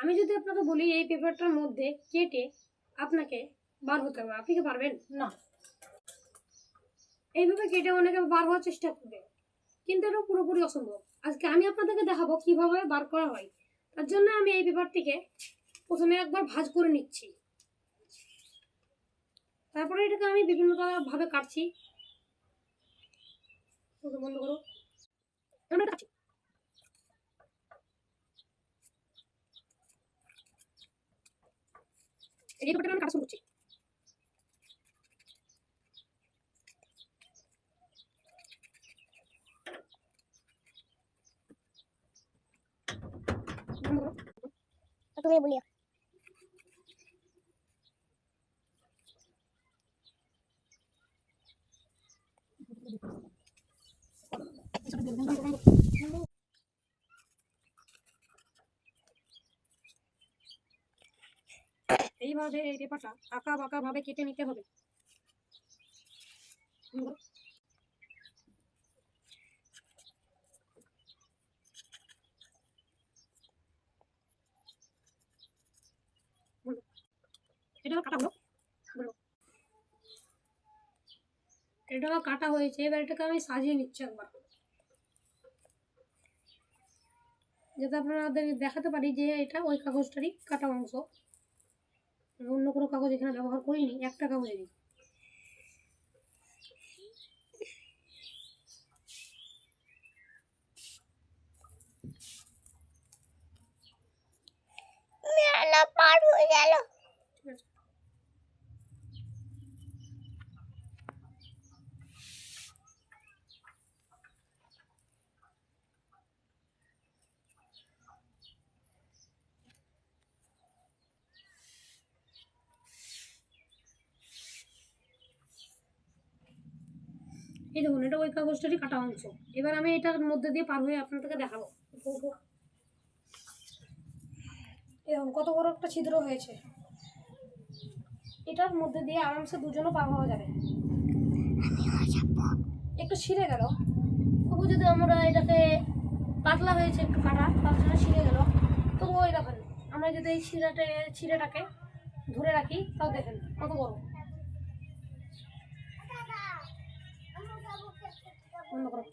আমি যদি আপনাকে বলি এই পেপারটার মধ্যে কেটে আপনাকে বার হতে হবে, আপনি কি পারবেন? না। এইভাবে কেটে অনেকে বার হওয়ার চেষ্টা করবে, কিন্তু এটা পুরোপুরি অসম্ভব। আজকে আমি আপনাদেরকে দেখাবো কিভাবে বার করা হয়। তার জন্য আমি এই পেপারটিকে প্রথমে একবার ভাঁজ করে নিচ্ছি, তারপরে এটাকে আমি বিভিন্ন ভাবে কাটছি। বন্ধ করো। আমরা কাটছি। এই পেপারটা আমি কাটা শুরু করছি। বন্ধ করো। তুমি বলিও। এইভাবে এই পেপারটা আঁকা বাঁকা ভাবে কেটে নিতে হবে। এটা কাটা হলো, এটা কাটা হয়েছে। এবার এটাকে আমি সাজিয়ে নিচ্ছি একবার, যাতে আপনাদের দেখাতে পারি যে এটা ওই কাগজটারই কাটা অংশ। অন্য কোনো কাগজ এখানে ব্যবহার করিনি, একটা কাগজেরই। মেলা পার হয়ে গেল। এই দেখুন, এটা ওই কাগজটারই কাটা অংশ। এবার আমি এটার মধ্যে দিয়ে পার হয়ে আপনাদেরকে দেখাবো। এরকম কত বড় একটা ছিদ্র হয়েছে, এটার মধ্যে দিয়ে আরামসে দুজনও পার হওয়া যাবে। একটু ছিঁড়ে গেল, তবু যদি আমরা এটাকে পাতলা হয়েছে একটু কাটা, তার জন্য ছিঁড়ে গেল, তবু ওই দেখেন আমরা যদি এই ছিঁড়েটাকে ধরে রাখি, তাও দেখেন কত বড়। বন্ধ করো।